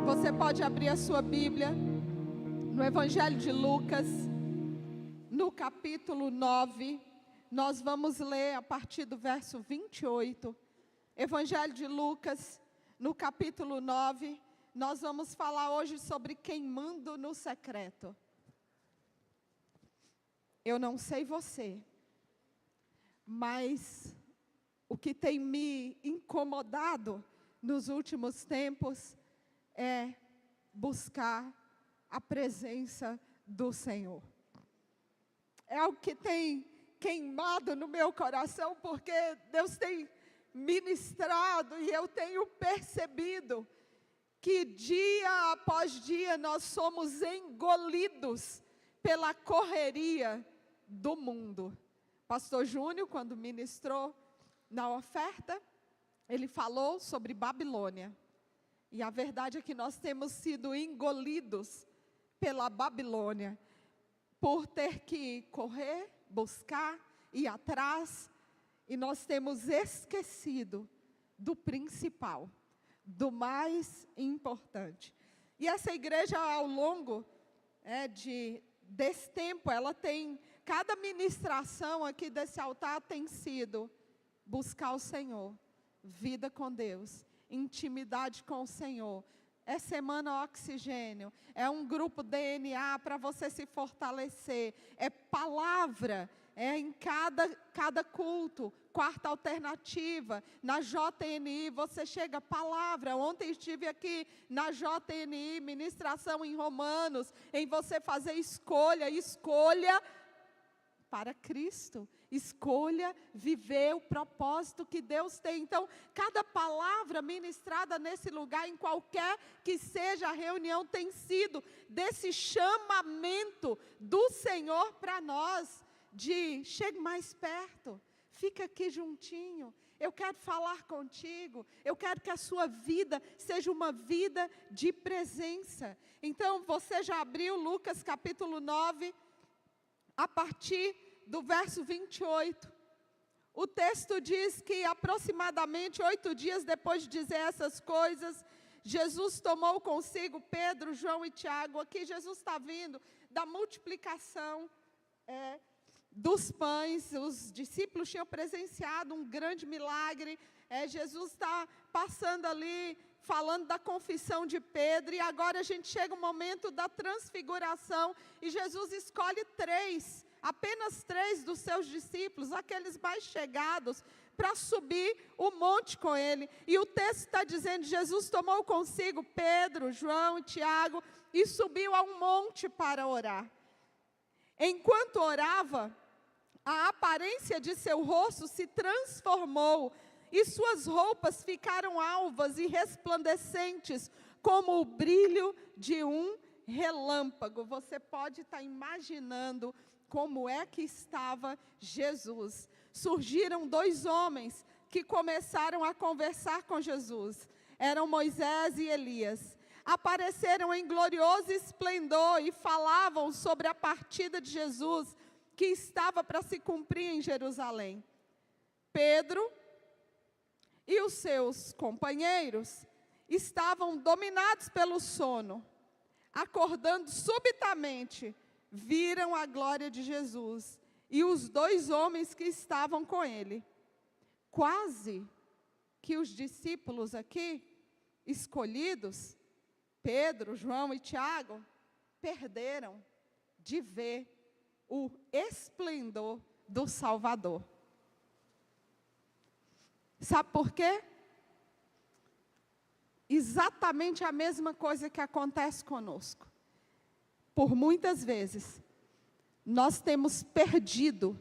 Você pode abrir a sua Bíblia no Evangelho de Lucas, no capítulo 9. Nós vamos ler a partir do verso 28. Evangelho de Lucas, no capítulo 9. Nós vamos falar hoje sobre queimando no secreto. Eu não sei você, mas o que tem me incomodado nos últimos tempos é buscar a presença do Senhor. É algo que tem queimado no meu coração, porque Deus tem ministrado e eu tenho percebido que dia após dia nós somos engolidos pela correria do mundo. Pastor Júnior, quando ministrou na oferta, ele falou sobre Babilônia. E a verdade é que nós temos sido engolidos pela Babilônia, por ter que correr, buscar, ir atrás, e nós temos esquecido do principal, do mais importante. E essa igreja, ao longo desse tempo, ela tem, cada ministração aqui desse altar tem sido buscar o Senhor, vida com Deus, intimidade com o Senhor. É semana oxigênio, é um grupo DNA para você se fortalecer, é palavra, é em cada culto, quarta alternativa, na JNI você chega palavra. Ontem estive aqui na JNI, ministração em Romanos, em você fazer escolha para Cristo, escolha viver o propósito que Deus tem. Então, cada palavra ministrada nesse lugar, em qualquer que seja a reunião, tem sido desse chamamento do Senhor para nós, de chegue mais perto, fica aqui juntinho, eu quero falar contigo, eu quero que a sua vida seja uma vida de presença. Então, você já abriu Lucas capítulo 9, a partir do verso 28, o texto diz que aproximadamente 8 dias depois de dizer essas coisas, Jesus tomou consigo Pedro, João e Tiago. Aqui Jesus está vindo da multiplicação dos pães. Os discípulos tinham presenciado um grande milagre. Jesus está passando ali, falando da confissão de Pedro, e agora a gente chega o momento da transfiguração, e Jesus escolhe apenas três dos seus discípulos, aqueles mais chegados, para subir o monte com ele. E o texto está dizendo, Jesus tomou consigo Pedro, João e Tiago, e subiu a um monte para orar. Enquanto orava, a aparência de seu rosto se transformou, e suas roupas ficaram alvas e resplandecentes, como o brilho de um relâmpago. Você pode estar imaginando como é que estava Jesus. Surgiram 2 homens que começaram a conversar com Jesus. Eram Moisés e Elias. Apareceram em glorioso esplendor e falavam sobre a partida de Jesus, que estava para se cumprir em Jerusalém. Pedro e os seus companheiros estavam dominados pelo sono. Acordando subitamente, viram a glória de Jesus e os 2 homens que estavam com ele. Quase que os discípulos aqui, escolhidos, Pedro, João e Tiago, perderam de ver o esplendor do Salvador. Sabe por quê? Exatamente a mesma coisa que acontece conosco. Por muitas vezes, nós temos perdido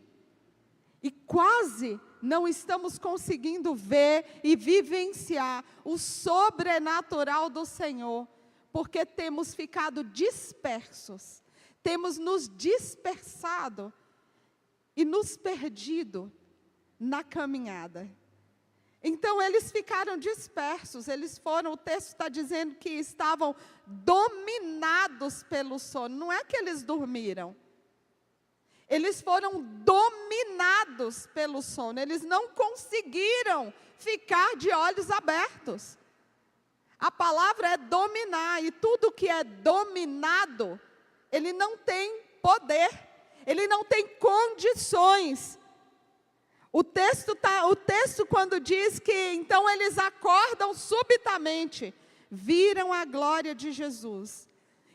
e quase não estamos conseguindo ver e vivenciar o sobrenatural do Senhor, porque temos ficado dispersos, temos nos dispersado e nos perdido na caminhada. Então eles ficaram dispersos, o texto está dizendo que estavam dominados pelo sono. Não é que eles dormiram. Eles foram dominados pelo sono. Eles não conseguiram ficar de olhos abertos. A palavra é dominar, e tudo que é dominado, ele não tem poder, ele não tem condições. O texto quando diz que então eles acordam subitamente, viram a glória de Jesus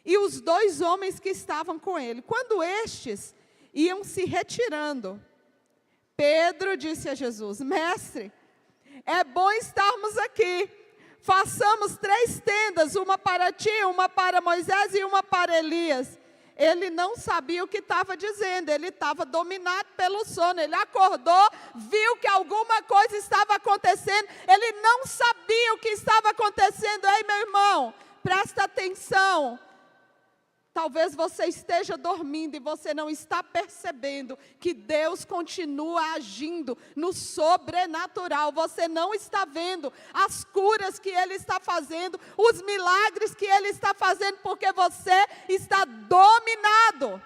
e os 2 homens que estavam com ele. Quando estes iam se retirando, Pedro disse a Jesus: Mestre, é bom estarmos aqui. Façamos 3 tendas, uma para ti, uma para Moisés e uma para Elias. Ele não sabia o que estava dizendo, ele estava dominado pelo sono. Ele acordou, viu que alguma coisa estava acontecendo, ele não sabia o que estava acontecendo. Ei, meu irmão, presta atenção. Talvez você esteja dormindo e você não está percebendo que Deus continua agindo no sobrenatural. Você não está vendo as curas que Ele está fazendo, os milagres que Ele está fazendo, porque você está dominado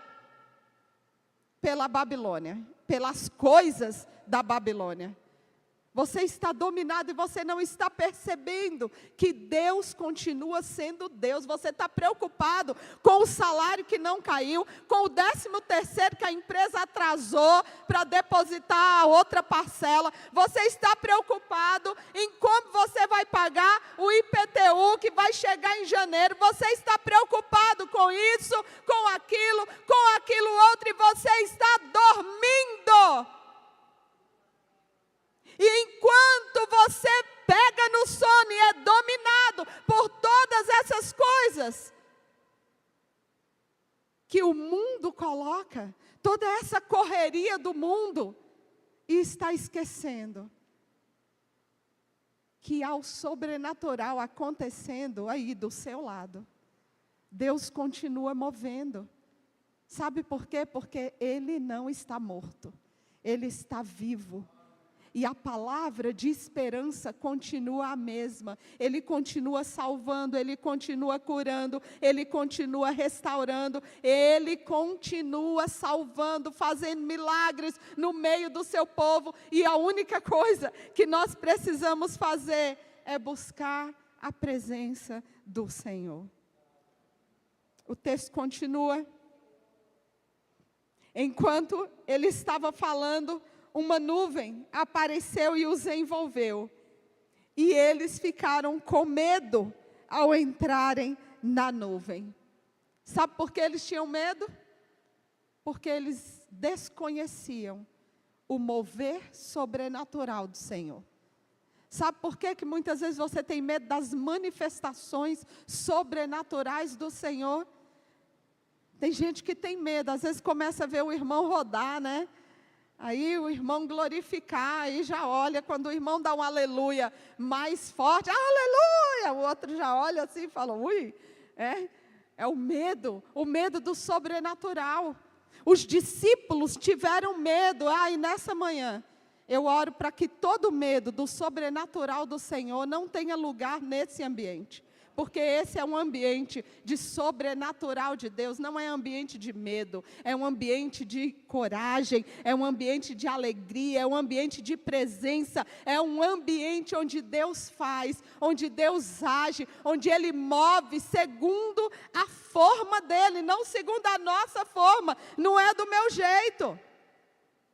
pela Babilônia, pelas coisas da Babilônia. Você está dominado e você não está percebendo que Deus continua sendo Deus. Você está preocupado com o salário que não caiu, com o 13º que a empresa atrasou para depositar a outra parcela. Você está preocupado em como você vai pagar o IPTU que vai chegar em janeiro. Você está preocupado com isso, com aquilo outro, e você está dormindo. E enquanto você pega no sono e é dominado por todas essas coisas que o mundo coloca, toda essa correria do mundo, e está esquecendo que há o sobrenatural acontecendo aí do seu lado. Deus continua movendo. Sabe por quê? Porque Ele não está morto, Ele está vivo. E a palavra de esperança continua a mesma. Ele continua salvando, Ele continua curando, Ele continua restaurando, Ele continua salvando, fazendo milagres no meio do seu povo. E a única coisa que nós precisamos fazer é buscar a presença do Senhor. O texto continua. Enquanto ele estava falando, uma nuvem apareceu e os envolveu. E eles ficaram com medo ao entrarem na nuvem. Sabe por que eles tinham medo? Porque eles desconheciam o mover sobrenatural do Senhor. Sabe por que muitas vezes você tem medo das manifestações sobrenaturais do Senhor? Tem gente que tem medo, às vezes começa a ver o irmão rodar, né? Aí o irmão glorificar, aí já olha, quando o irmão dá um aleluia mais forte, aleluia, o outro já olha assim e fala, ui, é o medo do sobrenatural. Os discípulos tiveram medo, e nessa manhã, eu oro para que todo medo do sobrenatural do Senhor não tenha lugar nesse ambiente. Porque esse é um ambiente de sobrenatural de Deus, não é ambiente de medo, é um ambiente de coragem, é um ambiente de alegria, é um ambiente de presença, é um ambiente onde Deus faz, onde Deus age, onde Ele move segundo a forma dEle, não segundo a nossa forma, não é do meu jeito.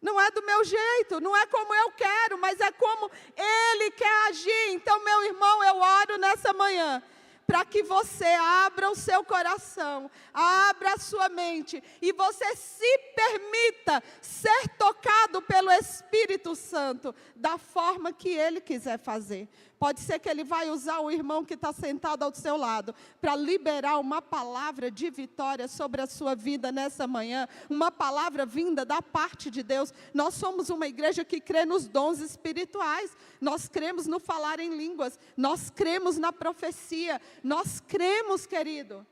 Não é do meu jeito, não é como eu quero, mas é como Ele quer agir. Então, meu irmão, eu oro nessa manhã para que você abra o seu coração, abra a sua mente, e você se permita ser tocado pelo Espírito Santo, da forma que Ele quiser fazer. Pode ser que Ele vai usar o irmão que está sentado ao seu lado, para liberar uma palavra de vitória sobre a sua vida nessa manhã, uma palavra vinda da parte de Deus. Nós somos uma igreja que crê nos dons espirituais, nós cremos no falar em línguas, nós cremos na profecia, nós cremos, querido.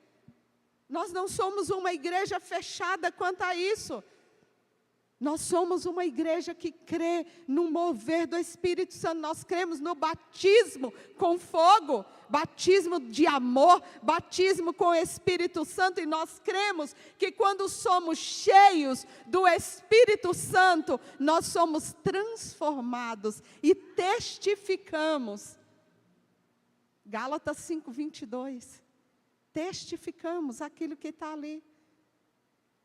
Nós não somos uma igreja fechada quanto a isso. Nós somos uma igreja que crê no mover do Espírito Santo. Nós cremos no batismo com fogo, batismo de amor, batismo com o Espírito Santo. E nós cremos que quando somos cheios do Espírito Santo, nós somos transformados e testificamos. Gálatas 5:22. Testificamos aquilo que está ali.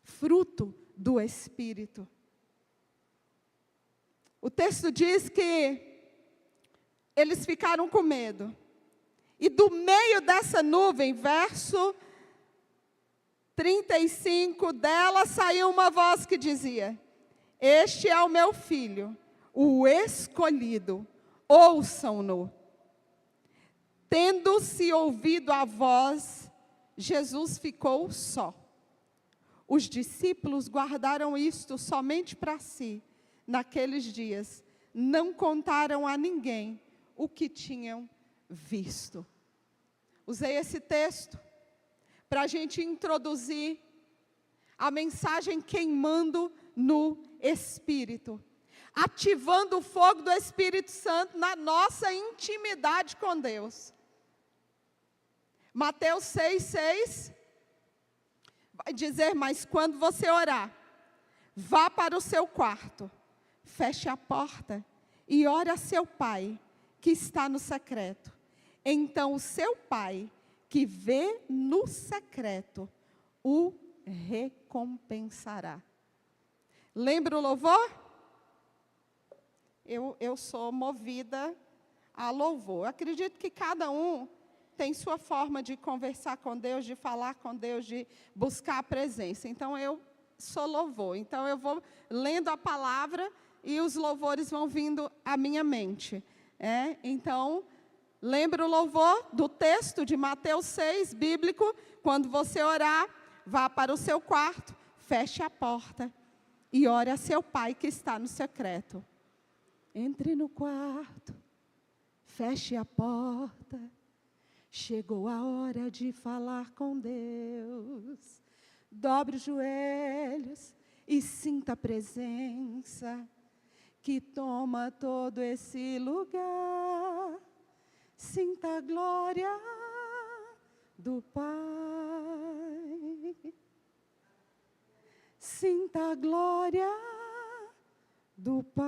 Fruto do Espírito. O texto diz que eles ficaram com medo. E do meio dessa nuvem, verso 35, dela saiu uma voz que dizia: este é o meu filho, o escolhido, ouçam-no. Tendo-se ouvido a voz, Jesus ficou só. Os discípulos guardaram isto somente para si. Naqueles dias, não contaram a ninguém o que tinham visto. Usei esse texto para a gente introduzir a mensagem queimando no Espírito, ativando o fogo do Espírito Santo na nossa intimidade com Deus. Mateus 6:6 vai dizer: mas quando você orar, vá para o seu quarto, feche a porta e ore a seu pai, que está no secreto. Então o seu pai, que vê no secreto, o recompensará. Lembra o louvor? Eu sou movida a louvor. Acredito que cada um tem sua forma de conversar com Deus, de falar com Deus, de buscar a presença. Então eu sou louvor. Então eu vou lendo a palavra e os louvores vão vindo à minha mente. Então, lembra o louvor do texto de Mateus 6, bíblico? Quando você orar, vá para o seu quarto, feche a porta e ore a seu pai que está no secreto. Entre no quarto, feche a porta. Chegou a hora de falar com Deus. Dobre os joelhos e sinta a presença que toma todo esse lugar. Sinta a glória do Pai. Sinta a glória do Pai.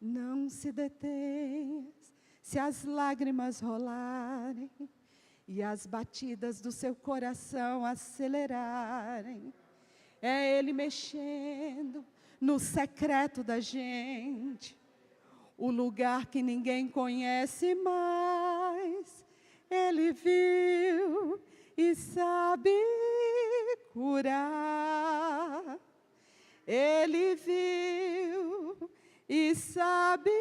Não se detenha se as lágrimas rolarem e as batidas do seu coração acelerarem. É Ele mexendo no secreto da gente, o lugar que ninguém conhece mais. Ele viu e sabe curar. Ele viu e sabe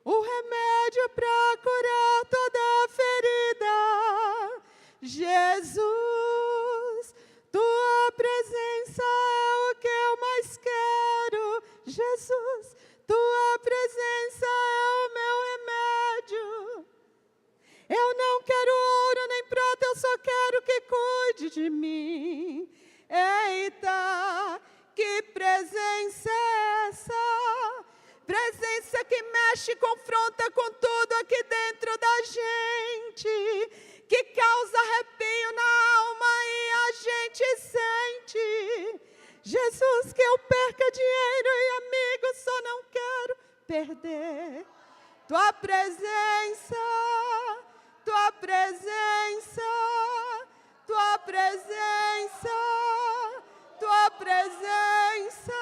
o remédio para curar toda ferida. Jesus, tua presença é o que eu mais quero. Jesus, tua presença é o meu remédio. Eu não quero ouro nem prata, eu só quero que cuide de mim. Eita, que presença é essa? Presença que mexe e confronta com tudo aqui dentro da gente, que causa arrepio na alma e a gente sente. Jesus, que eu perca dinheiro e amigos, só não quero perder tua presença, tua presença, tua presença, tua presença.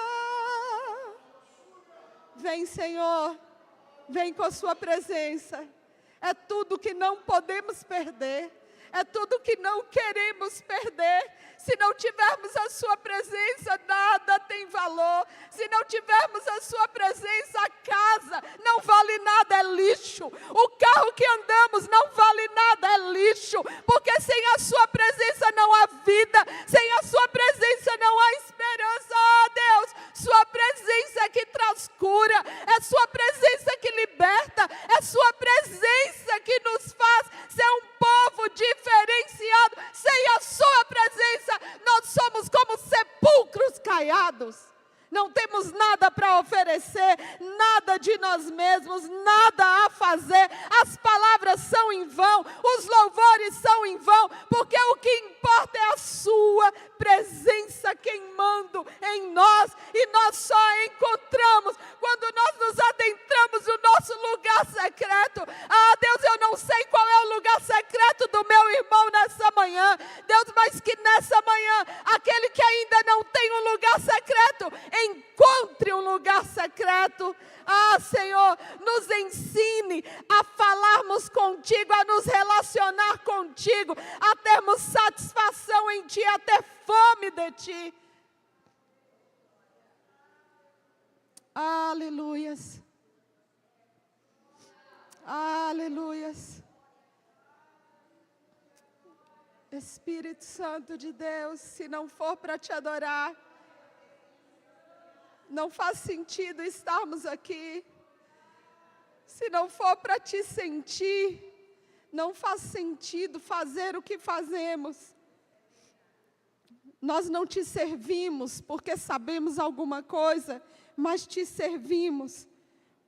Vem, Senhor, vem com a sua presença. É tudo que não podemos perder, é tudo que não queremos perder. Se não tivermos a sua presença, nada tem valor. Se não tivermos a sua presença, a casa não vale nada, é lixo. O carro que andamos não vale nada, é lixo. Porque sem a sua presença não há vida, sem a sua presença não há esperança. Oh Deus, sua presença é que traz cura, é sua presença que liberta, é sua presença que nos faz ser um povo diferenciado. Sem a sua presença, nós somos como sepulcros limitados. Não temos nada para oferecer, nada de nós mesmos, nada a fazer. As palavras são em vão, os louvores são em vão, porque o que importa é a sua presença queimando em nós. E nós só encontramos quando nós nos adentramos no nosso lugar secreto. Ah, Deus, eu não sei qual é o lugar secreto do meu irmão nessa manhã. Deus, mas que nessa manhã, aquele que ainda não tem um lugar secreto, encontre um lugar secreto. Ah, Senhor, nos ensine a falarmos contigo, a nos relacionar contigo, a termos satisfação em Ti, a ter fome de Ti. Aleluias. Aleluias. Espírito Santo de Deus, se não for para Te adorar, não faz sentido estarmos aqui. Se não for para Te sentir, não faz sentido fazer o que fazemos. Nós não Te servimos porque sabemos alguma coisa, mas Te servimos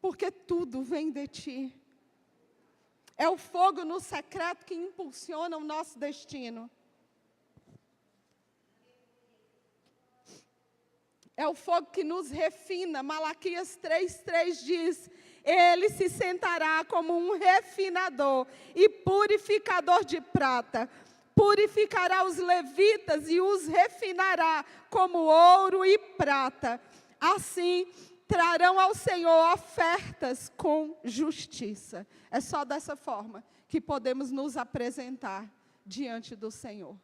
porque tudo vem de Ti. É o fogo no secreto que impulsiona o nosso destino. É o fogo que nos refina. Malaquias 3:3 diz: Ele se sentará como um refinador e purificador de prata. Purificará os levitas e os refinará como ouro e prata. Assim, trarão ao Senhor ofertas com justiça. É só dessa forma que podemos nos apresentar diante do Senhor.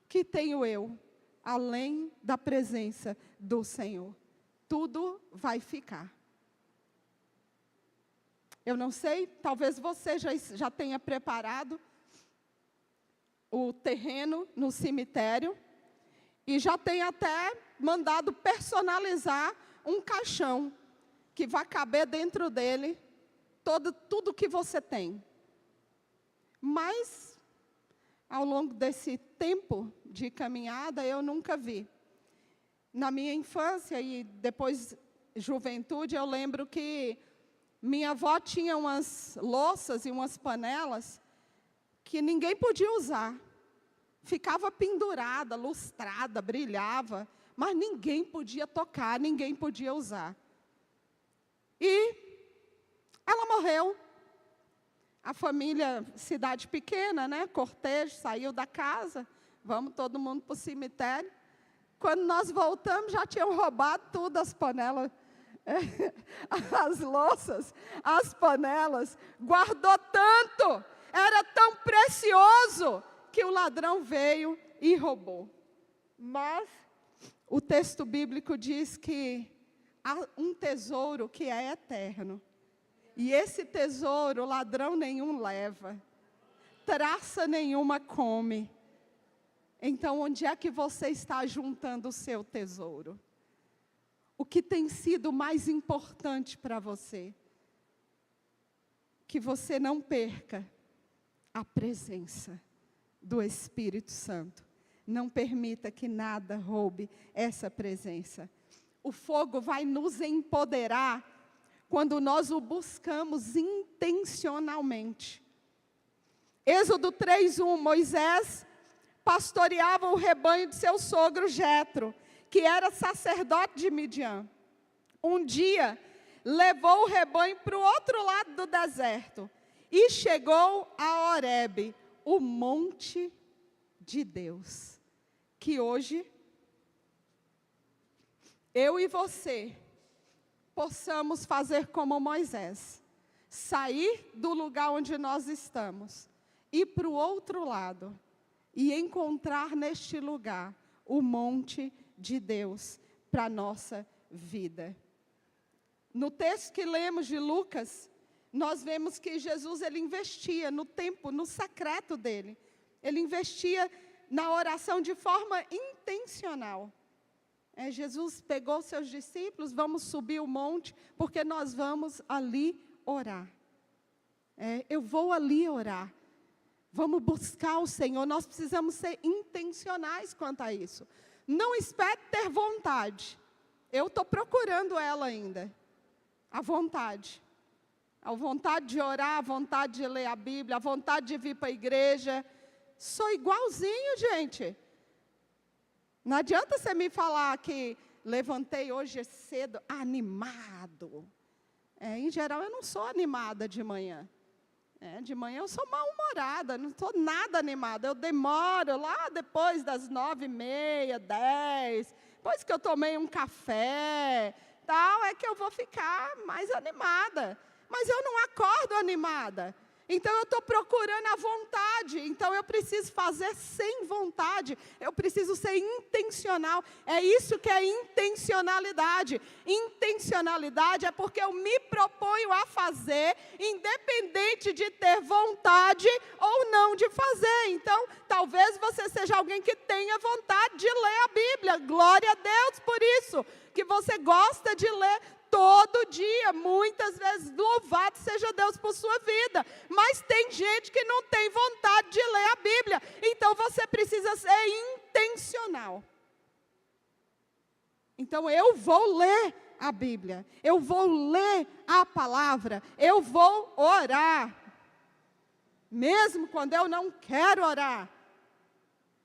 Que tenho eu, além da presença do Senhor? Tudo vai ficar. Eu não sei, talvez você já tenha preparado o terreno no cemitério e já tenha até mandado personalizar um caixão que vai caber dentro dele tudo que você tem. Mas, ao longo desse tempo de caminhada, eu nunca vi. Na minha infância e depois juventude, eu lembro que minha avó tinha umas louças e umas panelas que ninguém podia usar. Ficava pendurada, lustrada, brilhava, mas ninguém podia tocar, ninguém podia usar. E ela morreu. A família, cidade pequena, né? Cortejo, saiu da casa. Vamos todo mundo para o cemitério. Quando nós voltamos, já tinham roubado tudo, as panelas, as louças, as panelas. Guardou tanto, era tão precioso, que o ladrão veio e roubou. Mas o texto bíblico diz que há um tesouro que é eterno. E esse tesouro, ladrão nenhum leva, traça nenhuma come. Então, onde é que você está juntando o seu tesouro? O que tem sido mais importante para você? Que você não perca a presença do Espírito Santo. Não permita que nada roube essa presença. O fogo vai nos empoderar quando nós o buscamos intencionalmente. Êxodo 3:1, Moisés pastoreava o rebanho de seu sogro Jetro, que era sacerdote de Midian. Um dia, levou o rebanho para o outro lado do deserto e chegou a Horebe, o monte de Deus, que hoje eu e você possamos fazer como Moisés, sair do lugar onde nós estamos, ir para o outro lado e encontrar neste lugar o monte de Deus para a nossa vida. No texto que lemos de Lucas, nós vemos que Jesus ele investia no tempo, no secreto dele. Ele investia na oração de forma intencional. Jesus pegou seus discípulos, vamos subir o monte, porque nós vamos ali orar. Eu vou ali orar. Vamos buscar o Senhor. Nós precisamos ser intencionais quanto a isso. Não espere ter vontade. eu estou procurando ela ainda. A vontade. A vontade de orar, a vontade de ler a Bíblia, a vontade de vir para a igreja. Sou igualzinho, gente. Não adianta você me falar que levantei hoje cedo animado. Em geral, eu não sou animada de manhã. De manhã eu sou mal-humorada, não estou nada animada. Eu demoro lá depois das 9h30, 10, depois que eu tomei um café, tal, é que eu vou ficar mais animada. Mas eu não acordo animada. Então eu estou procurando a vontade. Então eu preciso fazer sem vontade. Eu preciso ser intencional. É isso que é intencionalidade. Intencionalidade é porque eu me proponho a fazer, independente de ter vontade ou não de fazer. Então, talvez você seja alguém que tenha vontade de ler a Bíblia. Glória a Deus por isso. Que você gosta de ler todo dia, muitas vezes, louvado seja Deus por sua vida. Mas tem gente que não tem vontade de ler a Bíblia. Então você precisa ser intencional. Então eu vou ler a Bíblia, eu vou ler a palavra, eu vou orar. Mesmo quando eu não quero orar.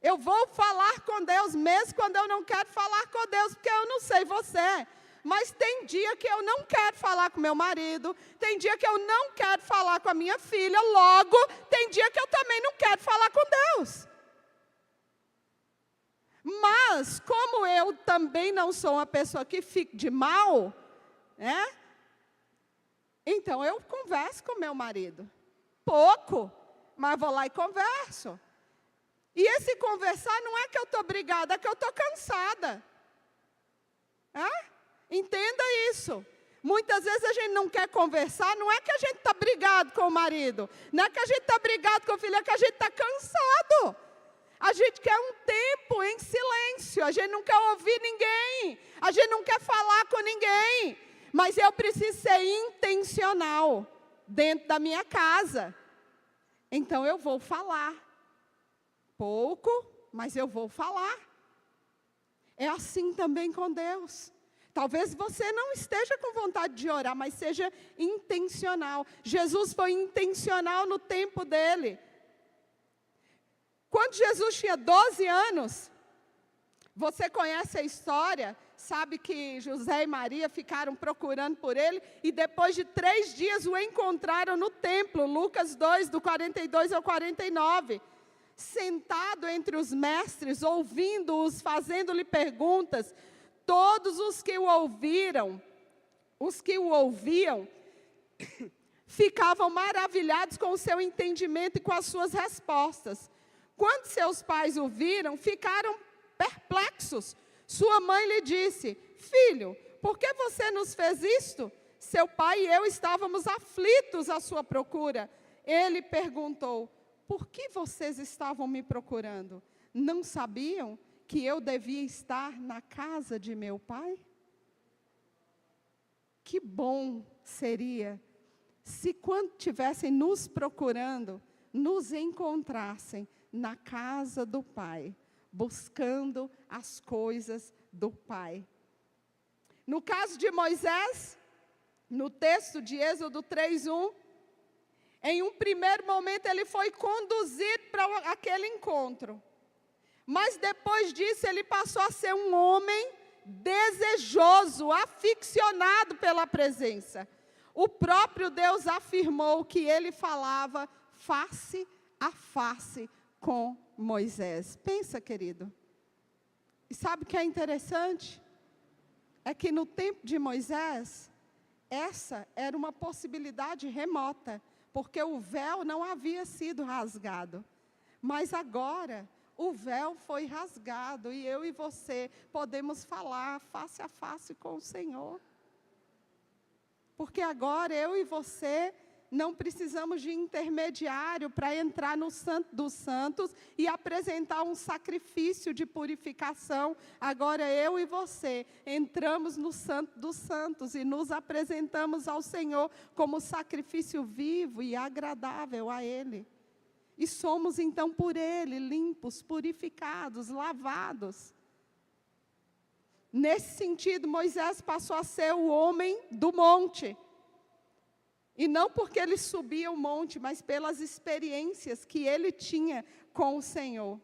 Eu vou falar com Deus, mesmo quando eu não quero falar com Deus, porque eu não sei você. Mas tem dia que eu não quero falar com meu marido, tem dia que eu não quero falar com a minha filha, logo, tem dia que eu também não quero falar com Deus. Mas, como eu também não sou uma pessoa que fica de mal, então eu converso com meu marido. Pouco, mas vou lá e converso. E esse conversar não é que eu estou brigada, é que eu estou cansada. Entenda isso. Muitas vezes a gente não quer conversar, não é que a gente está brigado com o marido, não é que a gente está brigado com o filho, é que a gente está cansado. A gente quer um tempo em silêncio, a gente não quer ouvir ninguém, a gente não quer falar com ninguém. Mas eu preciso ser intencional dentro da minha casa. Então eu vou falar. Pouco, mas eu vou falar. É assim também com Deus. Talvez você não esteja com vontade de orar, mas seja intencional. Jesus foi intencional no tempo dele. Quando Jesus tinha 12 anos, você conhece a história, sabe que José e Maria ficaram procurando por ele, e depois de 3 dias o encontraram no templo, Lucas 2, do 42 ao 49. Sentado entre os mestres, ouvindo-os, fazendo-lhe perguntas. Todos os que o ouviam, ficavam maravilhados com o seu entendimento e com as suas respostas. Quando seus pais o viram, ficaram perplexos. Sua mãe lhe disse: filho, por que você nos fez isto? Seu pai e eu estávamos aflitos à sua procura. Ele perguntou: por que vocês estavam me procurando? Não sabiam que eu devia estar na casa de meu pai? Que bom seria se quando estivessem nos procurando, nos encontrassem na casa do Pai, buscando as coisas do Pai. No caso de Moisés, no texto de Êxodo 3:1, em um primeiro momento ele foi conduzido para aquele encontro. Mas depois disso ele passou a ser um homem desejoso, aficionado pela presença. O próprio Deus afirmou que ele falava face a face com Moisés. Pensa, querido. E sabe o que é interessante? É que no tempo de Moisés, essa era uma possibilidade remota, porque o véu não havia sido rasgado. Mas agora, o véu foi rasgado e eu e você podemos falar face a face com o Senhor. Porque agora eu e você não precisamos de intermediário para entrar no Santo dos Santos e apresentar um sacrifício de purificação. Agora eu e você entramos no Santo dos Santos e nos apresentamos ao Senhor como sacrifício vivo e agradável a Ele. E somos então por Ele limpos, purificados, lavados. Nesse sentido, Moisés passou a ser o homem do monte. E não porque ele subia o monte, mas pelas experiências que ele tinha com o Senhor.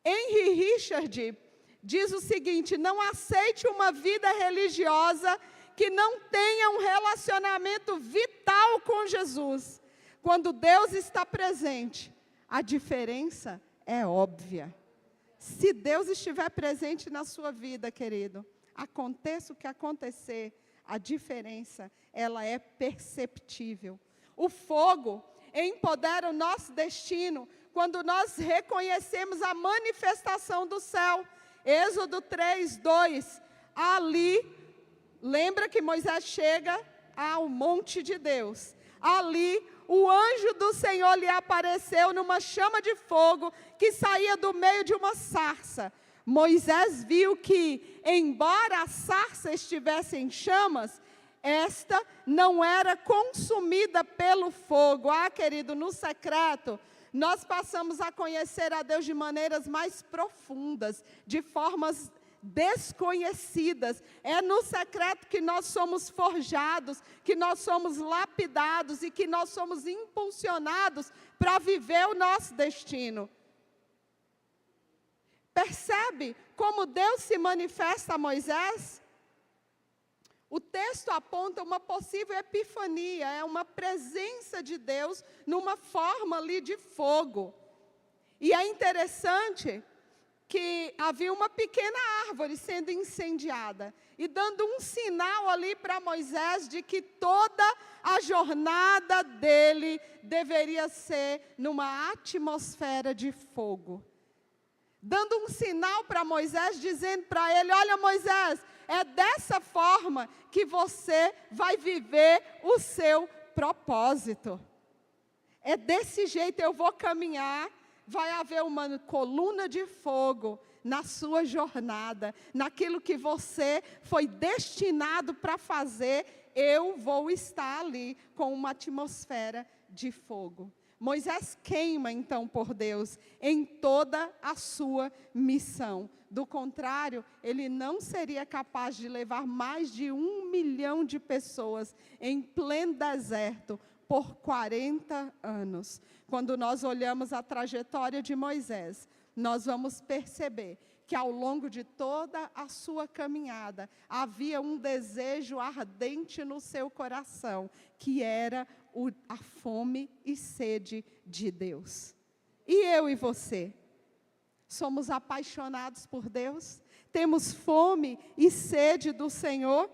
Henry Richard diz o seguinte: não aceite uma vida religiosa que não tenha um relacionamento vital com Jesus. Quando Deus está presente, a diferença é óbvia. Se Deus estiver presente na sua vida, querido, aconteça o que acontecer, a diferença, ela é perceptível. O fogo empodera o nosso destino quando nós reconhecemos a manifestação do céu. Êxodo 3:2. Ali, lembra que Moisés chega ao monte de Deus. Ali, o anjo do Senhor lhe apareceu numa chama de fogo que saía do meio de uma sarça. Moisés viu que, embora a sarça estivesse em chamas, esta não era consumida pelo fogo. Ah, querido, no secreto, nós passamos a conhecer a Deus de maneiras mais profundas, de formas desconhecidas. É no secreto que nós somos forjados, que nós somos lapidados e que nós somos impulsionados para viver o nosso destino. Percebe como Deus se manifesta a Moisés? O texto aponta uma possível epifania, é uma presença de Deus numa forma ali de fogo. E é interessante que havia uma pequena árvore sendo incendiada e dando um sinal ali para Moisés de que toda a jornada dele deveria ser numa atmosfera de fogo. Dando um sinal para Moisés, dizendo para ele: olha, Moisés, é dessa forma que você vai viver o seu propósito. É desse jeito eu vou caminhar. Vai haver uma coluna de fogo na sua jornada, naquilo que você foi destinado para fazer, eu vou estar ali com uma atmosfera de fogo. Moisés queima então por Deus em toda a sua missão. Do contrário, ele não seria capaz de levar mais de 1 milhão de pessoas em pleno deserto por 40 anos. Quando nós olhamos a trajetória de Moisés, nós vamos perceber que ao longo de toda a sua caminhada, havia um desejo ardente no seu coração, que era a fome e sede de Deus. E eu e você? Somos apaixonados por Deus? Temos fome e sede do Senhor?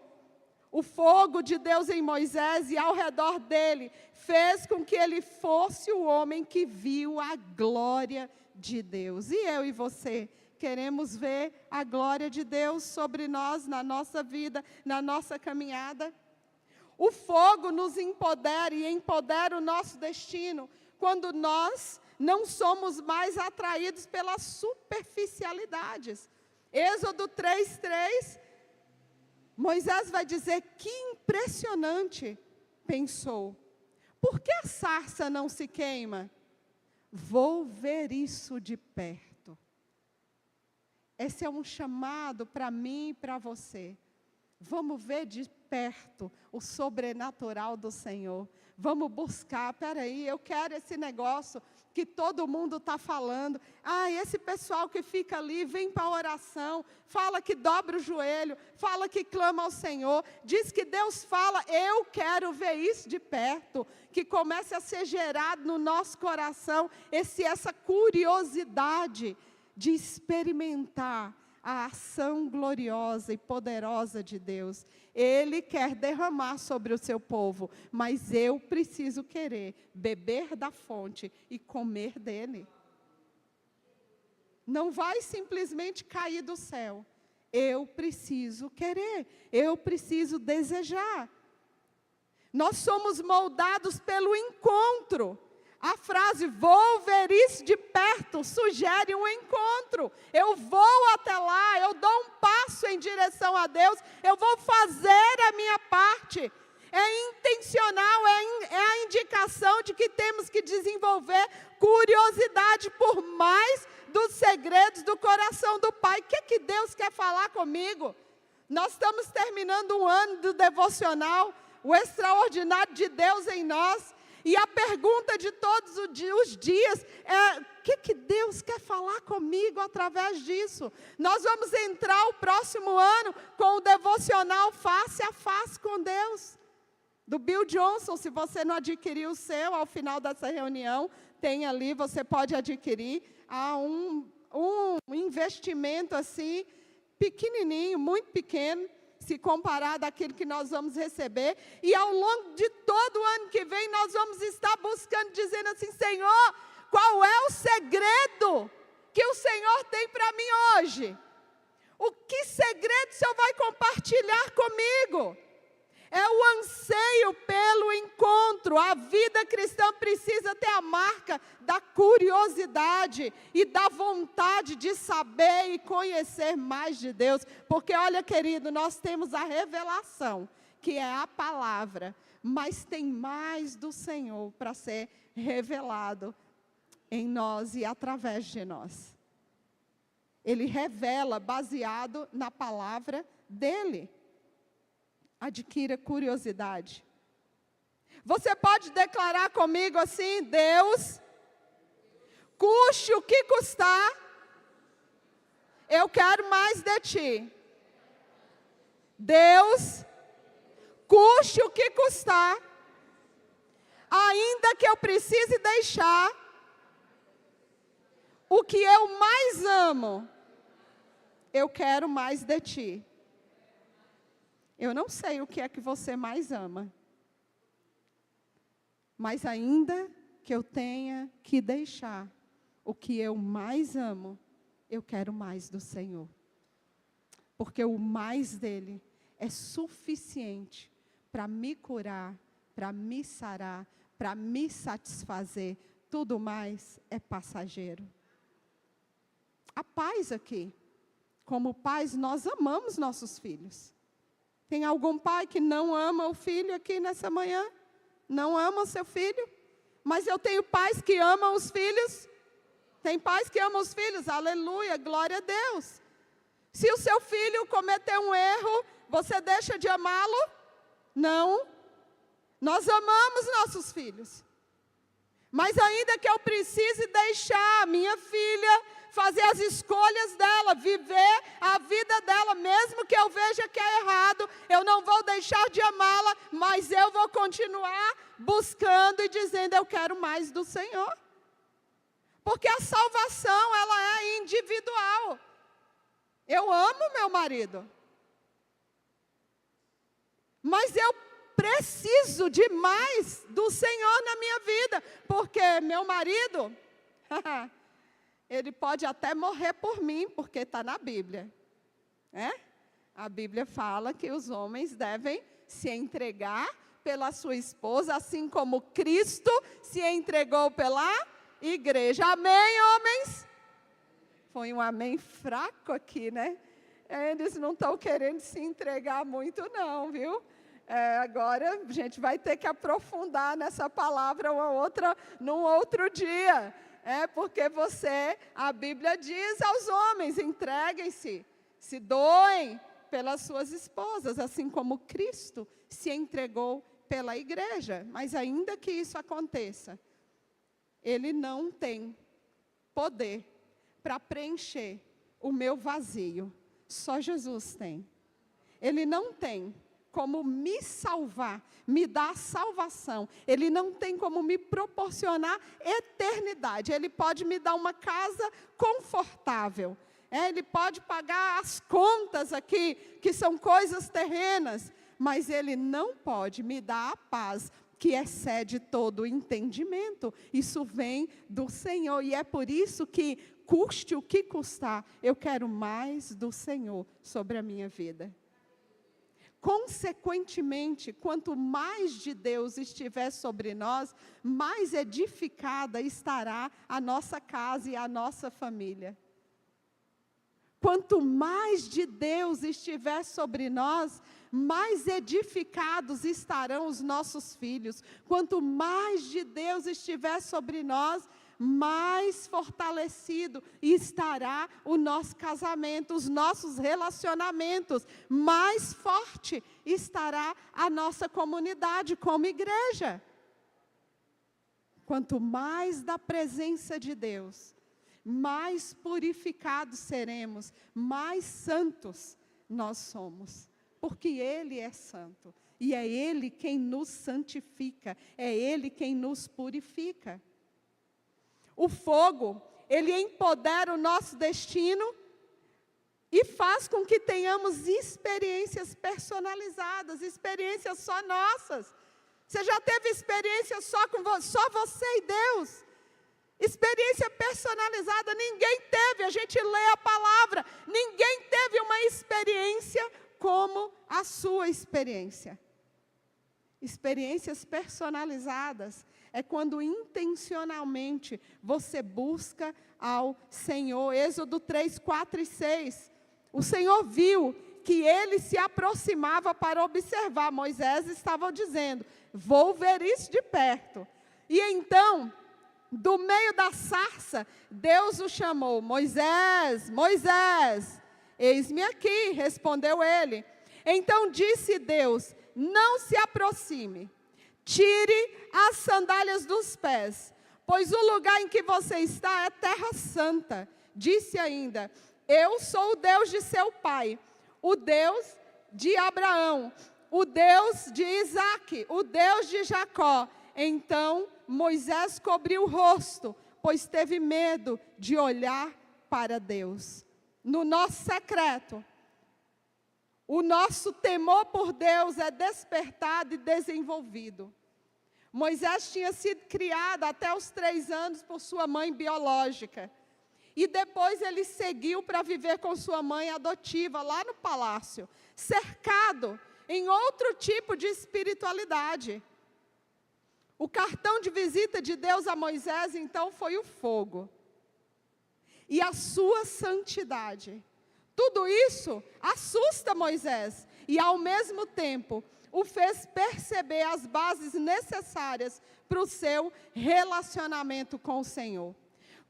O fogo de Deus em Moisés e ao redor dele fez com que ele fosse o homem que viu a glória de Deus. E eu e você queremos ver a glória de Deus sobre nós, na nossa vida, na nossa caminhada? O fogo nos empodera e empodera o nosso destino quando nós não somos mais atraídos pelas superficialidades. Êxodo 3:3, Moisés vai dizer: que impressionante, pensou. Por que a sarça não se queima? Vou ver isso de perto. Esse é um chamado para mim e para você. Vamos ver de perto o sobrenatural do Senhor. Vamos buscar, peraí, eu quero esse negócio que todo mundo está falando. Ah, esse pessoal que fica ali, vem para a oração, fala que dobra o joelho, fala que clama ao Senhor, diz que Deus fala. Eu quero ver isso de perto, que comece a ser gerado no nosso coração essa curiosidade de experimentar a ação gloriosa e poderosa de Deus. Ele quer derramar sobre o seu povo, mas eu preciso querer beber da fonte e comer dele. Não vai simplesmente cair do céu. Eu preciso querer, eu preciso desejar. Nós somos moldados pelo encontro. A frase, vou ver isso de perto, sugere um encontro. Eu vou até lá, eu dou um passo em direção a Deus, eu vou fazer a minha parte. É intencional, é a indicação de que temos que desenvolver curiosidade por mais do Senhor. segredos do coração do Pai. O que Deus quer falar comigo? Nós estamos terminando um ano do devocional, o extraordinário de Deus em nós. E a pergunta de todos os dias é: o que Deus quer falar comigo através disso? Nós vamos entrar o próximo ano com o devocional Face a Face com Deus, do Bill Johnson. Se você não adquiriu o seu, ao final dessa reunião, tem ali, você pode adquirir. Há um investimento assim, pequenininho, muito pequeno, se comparar daquilo que nós vamos receber. E ao longo de todo o ano que vem, nós vamos estar buscando, dizendo assim: Senhor, qual é o segredo que o Senhor tem para mim hoje? O que segredo o Senhor vai compartilhar comigo? É o anseio pelo encontro. A vida cristã precisa ter a marca da curiosidade e da vontade de saber e conhecer mais de Deus. Porque, olha, querido, nós temos a revelação, que é a palavra, mas tem mais do Senhor para ser revelado em nós e através de nós. Ele revela baseado na palavra dele. Adquira curiosidade. Você pode declarar comigo assim: Deus, custe o que custar, eu quero mais de Ti. Deus, custe o que custar, ainda que eu precise deixar o que eu mais amo, eu quero mais de Ti. Eu não sei o que é que você mais ama, mas ainda que eu tenha que deixar o que eu mais amo, eu quero mais do Senhor. Porque o mais dele é suficiente para me curar, para me sarar, para me satisfazer. Tudo mais é passageiro. A paz aqui. Como pais, nós amamos nossos filhos. Tem algum pai que não ama o filho aqui nessa manhã? Não ama o seu filho? Mas eu tenho pais que amam os filhos. Tem pais que amam os filhos. Aleluia, glória a Deus. Se o seu filho cometer um erro, você deixa de amá-lo? Não. Nós amamos nossos filhos. Mas ainda que eu precise deixar a minha filha fazer as escolhas dela, viver a vida dela, mesmo que eu veja que é errado, eu não vou deixar de amá-la, mas eu vou continuar buscando e dizendo: eu quero mais do Senhor. Porque a salvação, ela é individual. Eu amo meu marido, mas eu preciso de mais do Senhor na minha vida, porque meu marido ele pode até morrer por mim, porque está na Bíblia. A Bíblia fala que os homens devem se entregar pela sua esposa, assim como Cristo se entregou pela igreja. Amém, homens? Foi um amém fraco aqui, né? Eles não estão querendo se entregar muito não, viu? Agora a gente vai ter que aprofundar nessa palavra num outro dia. Porque a Bíblia diz aos homens: entreguem-se, se doem pelas suas esposas, assim como Cristo se entregou pela igreja. Mas ainda que isso aconteça, Ele não tem poder para preencher o meu vazio. Só Jesus tem. Ele não tem como me salvar, me dar salvação. Ele não tem como me proporcionar eternidade. Ele pode me dar uma casa confortável. Ele pode pagar as contas aqui, que são coisas terrenas. Mas Ele não pode me dar a paz que excede todo o entendimento. Isso vem do Senhor. E é por isso que, custe o que custar, eu quero mais do Senhor sobre a minha vida. Consequentemente, quanto mais de Deus estiver sobre nós, mais edificada estará a nossa casa e a nossa família. Quanto mais de Deus estiver sobre nós, mais edificados estarão os nossos filhos. Quanto mais de Deus estiver sobre nós, mais fortalecido estará o nosso casamento, os nossos relacionamentos, mais forte estará a nossa comunidade como igreja. Quanto mais da presença de Deus, mais purificados seremos, mais santos nós somos, porque Ele é santo, e é Ele quem nos santifica, é Ele quem nos purifica. O fogo, ele empodera o nosso destino e faz com que tenhamos experiências personalizadas, experiências só nossas. Você já teve experiência só você e Deus? Experiência personalizada, ninguém teve. A gente lê a palavra, ninguém teve uma experiência como a sua experiência. Experiências personalizadas é quando intencionalmente você busca ao Senhor. Êxodo 3, 4 e 6. O Senhor viu que ele se aproximava para observar. Moisés estava dizendo, vou ver isso de perto. E então, do meio da sarça, Deus o chamou. Moisés, Moisés, eis-me aqui, respondeu ele. Então disse Deus, não se aproxime, tire as sandálias dos pés, pois o lugar em que você está é terra santa. Disse ainda, eu sou o Deus de seu pai, o Deus de Abraão, o Deus de Isaque, o Deus de Jacó. Então Moisés cobriu o rosto, pois teve medo de olhar para Deus. No nosso secreto, o nosso temor por Deus é despertado e desenvolvido. Moisés tinha sido criado até os 3 anos por sua mãe biológica. E depois ele seguiu para viver com sua mãe adotiva, lá no palácio, cercado em outro tipo de espiritualidade. O cartão de visita de Deus a Moisés, então, foi o fogo. E a sua santidade. Tudo isso assusta Moisés e, ao mesmo tempo, o fez perceber as bases necessárias para o seu relacionamento com o Senhor.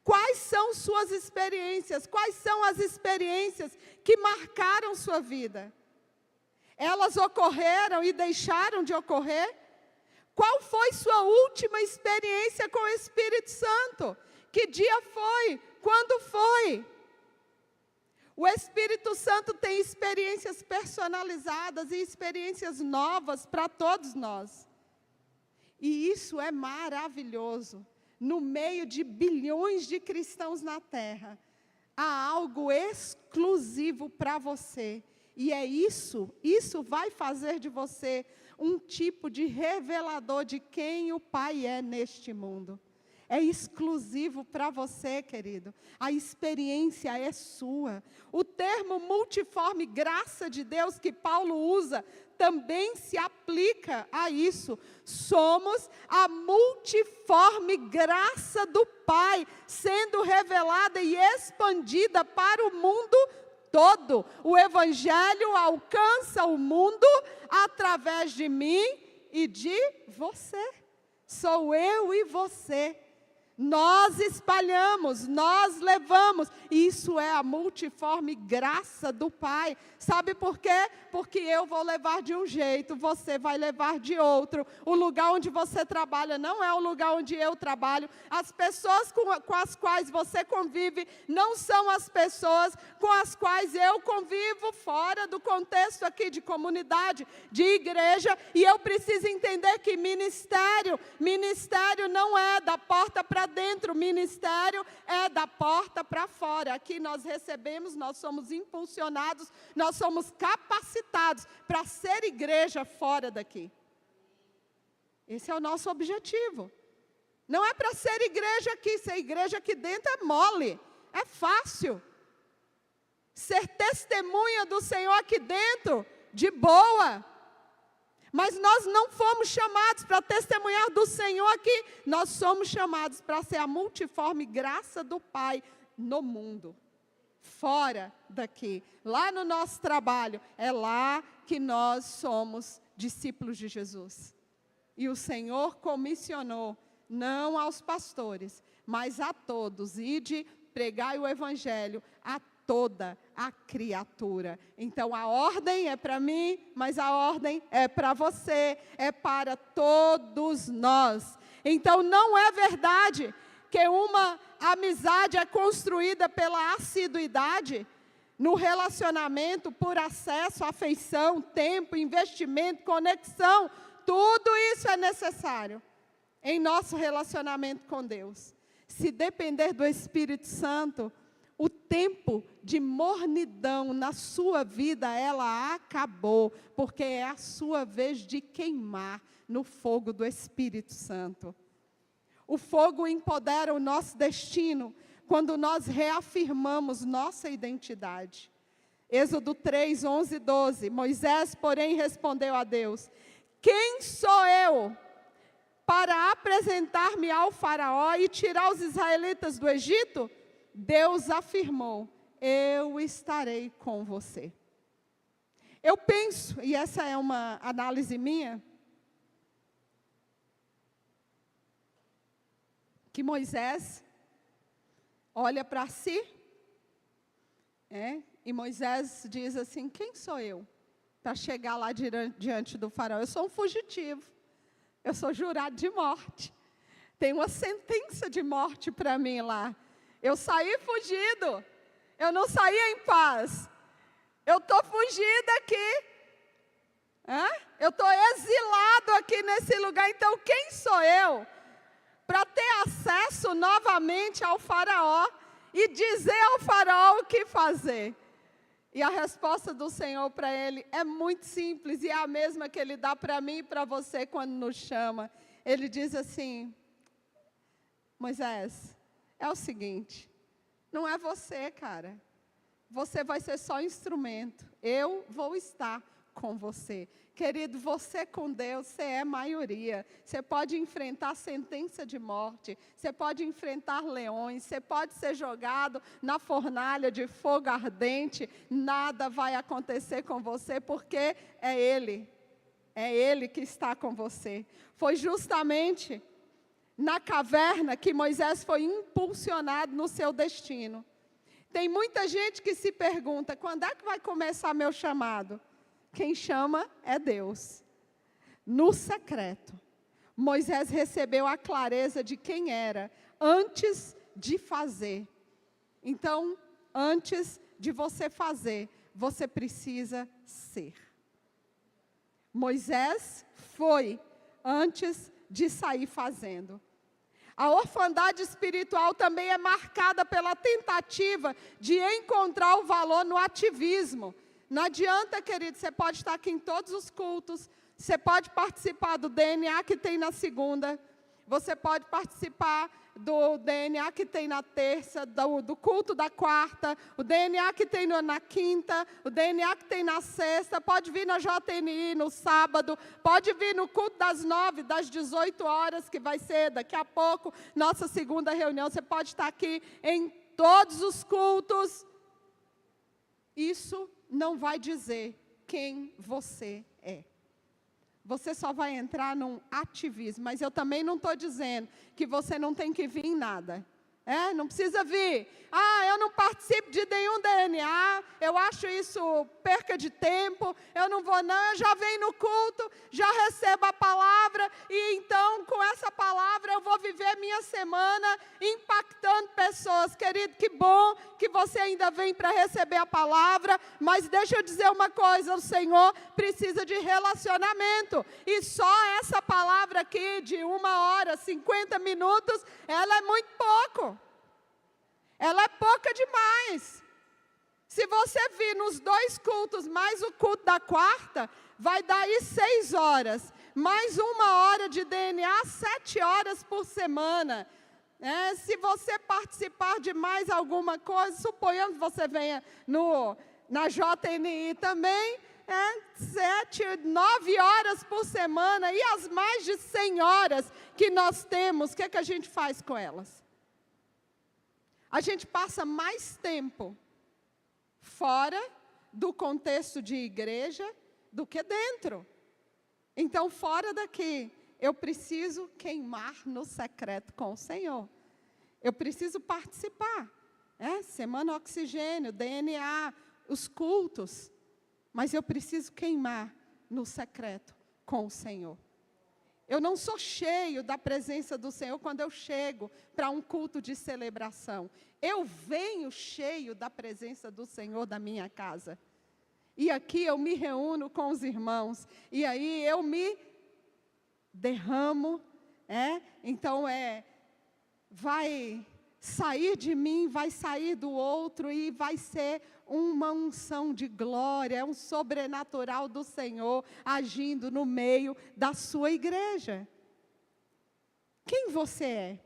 Quais são suas experiências? Quais são as experiências que marcaram sua vida? Elas ocorreram e deixaram de ocorrer? Qual foi sua última experiência com o Espírito Santo? Que dia foi? Quando foi? O Espírito Santo tem experiências personalizadas e experiências novas para todos nós. E isso é maravilhoso. No meio de bilhões de cristãos na terra, há algo exclusivo para você. E é isso vai fazer de você um tipo de revelador de quem o Pai é neste mundo. É exclusivo para você, querido. A experiência é sua. O termo multiforme graça de Deus que Paulo usa também se aplica a isso. Somos a multiforme graça do Pai, sendo revelada e expandida para o mundo todo. O Evangelho alcança o mundo através de mim e de você. Sou eu e você. Nós espalhamos, nós levamos. Isso é a multiforme graça do Pai. Sabe por quê? Porque eu vou levar de um jeito, você vai levar de outro. O lugar onde você trabalha não é o lugar onde eu trabalho. As pessoas com as quais você convive não são as pessoas com as quais eu convivo fora do contexto aqui de comunidade, de igreja. E eu preciso entender que ministério não é da porta para dentro, ministério é da porta para fora. Aqui nós recebemos, nós somos impulsionados, nós somos capacitados para ser igreja fora daqui. Esse é o nosso objetivo. Não é para ser igreja aqui dentro é mole, é fácil. Ser testemunha do Senhor aqui dentro, de boa. Mas nós não fomos chamados para testemunhar do Senhor aqui. Nós somos chamados para ser a multiforme graça do Pai no mundo. Fora daqui. Lá no nosso trabalho. É lá que nós somos discípulos de Jesus. E o Senhor comissionou, não aos pastores, mas a todos, ide, pregai o evangelho a toda a criatura. Então a ordem é para mim, mas a ordem é para você, é para todos nós. Então não é verdade que uma amizade é construída pela assiduidade no relacionamento, por acesso, afeição, tempo, investimento, conexão. Tudo isso é necessário em nosso relacionamento com Deus. Se depender do Espírito Santo, o tempo de mornidão na sua vida, ela acabou, porque é a sua vez de queimar no fogo do Espírito Santo. O fogo empodera o nosso destino quando nós reafirmamos nossa identidade. Êxodo 3, 11 e 12. Moisés, porém, respondeu a Deus: quem sou eu para apresentar-me ao faraó e tirar os israelitas do Egito? Deus afirmou: eu estarei com você. Eu penso, e essa é uma análise minha, que Moisés olha para si, e Moisés diz assim: quem sou eu para chegar lá diante do faraó? Eu sou um fugitivo, eu sou jurado de morte, tem uma sentença de morte para mim lá. Eu saí fugido, eu não saí em paz, eu estou fugida aqui, eu estou exilado aqui nesse lugar. Então quem sou eu para ter acesso novamente ao faraó e dizer ao faraó o que fazer? E a resposta do Senhor para ele é muito simples, e é a mesma que Ele dá para mim e para você quando nos chama. Ele diz assim: Moisés, é o seguinte, não é você, cara. Você vai ser só instrumento. Eu vou estar com você. Querido, você com Deus, você é maioria. Você pode enfrentar sentença de morte, você pode enfrentar leões, você pode ser jogado na fornalha de fogo ardente. Nada vai acontecer com você, porque é Ele que está com você. Foi justamente na caverna que Moisés foi impulsionado no seu destino. Tem muita gente que se pergunta: quando é que vai começar meu chamado? Quem chama é Deus. No secreto, Moisés recebeu a clareza de quem era antes de fazer. Então, antes de você fazer, você precisa ser. Moisés foi antes de sair fazendo. A orfandade espiritual também é marcada pela tentativa de encontrar o valor no ativismo. Não adianta, querido, você pode estar aqui em todos os cultos, você pode participar do DNA que tem na segunda, você pode participar do DNA que tem na terça, do culto da quarta, o DNA que tem na quinta, o DNA que tem na sexta, pode vir na JNI no sábado, pode vir no culto das 9, das 18 horas, que vai ser daqui a pouco, nossa segunda reunião. Você pode estar aqui em todos os cultos. Isso não vai dizer quem você é. Você só vai entrar num ativismo. Mas eu também não estou dizendo que você não tem que vir em nada. Não precisa vir. Eu não participo de nenhum DNA, eu acho isso perca de tempo, eu não vou não, eu já venho no culto, já recebo a palavra, e então com essa palavra eu vou viver minha semana impactando pessoas. Querido, que bom que você ainda vem para receber a palavra, mas deixa eu dizer uma coisa: o Senhor precisa de relacionamento, e só essa palavra aqui de 1 hora, 50 minutos, ela é muito pouco. Ela é pouca demais. Se você vir nos 2 cultos, mais o culto da quarta, vai dar aí 6 horas. Mais 1 hora de DNA, 7 horas por semana. Se você participar de mais alguma coisa, suponhamos que você venha na JNI também, 7, 9 horas por semana, e as mais de 100 horas que nós temos, o que é que a gente faz com elas? A gente passa mais tempo fora do contexto de igreja do que dentro. Então, fora daqui, eu preciso queimar no secreto com o Senhor. Eu preciso participar. Semana Oxigênio, DNA, os cultos. Mas eu preciso queimar no secreto com o Senhor. Eu não sou cheio da presença do Senhor quando eu chego para um culto de celebração. Eu venho cheio da presença do Senhor da minha casa. E aqui eu me reúno com os irmãos. E aí eu me derramo. Então vai sair de mim, vai sair do outro e vai ser uma unção de glória, um sobrenatural do Senhor agindo no meio da sua igreja. Quem você é?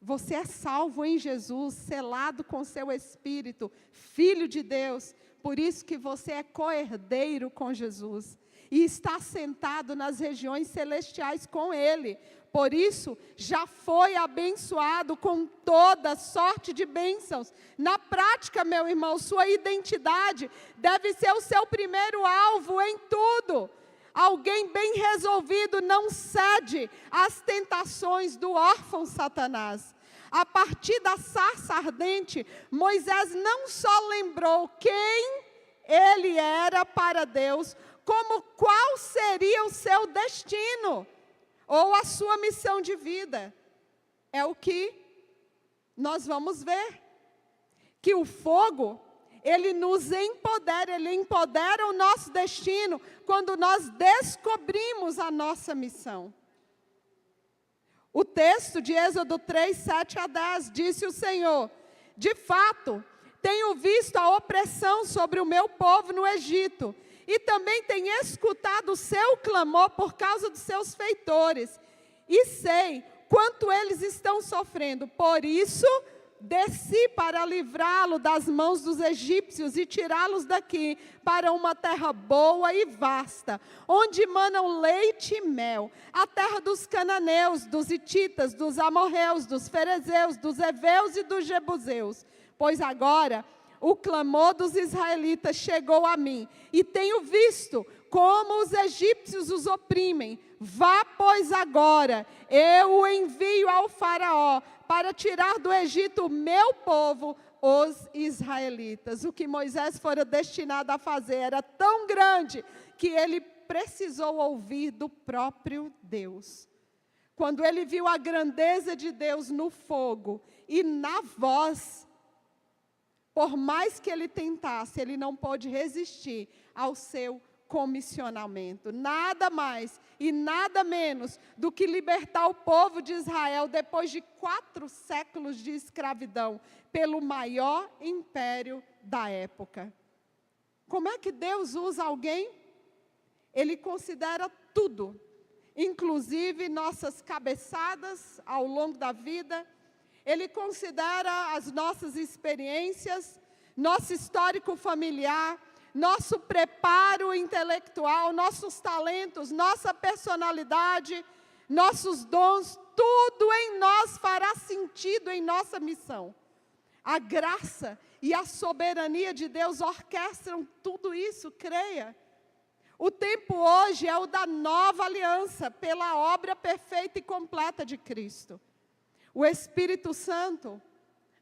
Você é salvo em Jesus, selado com seu Espírito, filho de Deus. Por isso que você é co-herdeiro com Jesus. E está sentado nas regiões celestiais com Ele. Por isso, já foi abençoado com toda sorte de bênçãos. Na prática, meu irmão, sua identidade deve ser o seu primeiro alvo em tudo. Alguém bem resolvido não cede às tentações do órfão Satanás. A partir da sarça ardente, Moisés não só lembrou quem ele era para Deus, como qual seria o seu destino, ou a sua missão de vida. É o que nós vamos ver. Que o fogo, ele nos empodera, ele empodera o nosso destino, quando nós descobrimos a nossa missão. O texto de Êxodo 3, 7 a 10, disse o Senhor: de fato, tenho visto a opressão sobre o meu povo no Egito, e também tenho escutado o seu clamor por causa dos seus feitores, e sei quanto eles estão sofrendo. Por isso, desci para livrá-lo das mãos dos egípcios e tirá-los daqui para uma terra boa e vasta, onde manam leite e mel, a terra dos cananeus, dos hititas, dos amorreus, dos ferezeus, dos heveus e dos jebuseus. Pois agora o clamor dos israelitas chegou a mim, e tenho visto como os egípcios os oprimem. Vá, pois, agora, eu o envio ao faraó, para tirar do Egito o meu povo, os israelitas. O que Moisés fora destinado a fazer era tão grande, que ele precisou ouvir do próprio Deus. Quando ele viu a grandeza de Deus no fogo e na voz, por mais que ele tentasse, ele não pôde resistir ao seu comissionamento. Nada mais e nada menos do que libertar o povo de Israel depois de 4 séculos de escravidão pelo maior império da época. Como é que Deus usa alguém? Ele considera tudo, inclusive nossas cabeçadas ao longo da vida. Ele considera as nossas experiências, nosso histórico familiar, nosso preparo intelectual, nossos talentos, nossa personalidade, nossos dons, tudo em nós fará sentido em nossa missão. A graça e a soberania de Deus orquestram tudo isso, creia. O tempo hoje é o da nova aliança, pela obra perfeita e completa de Cristo. O Espírito Santo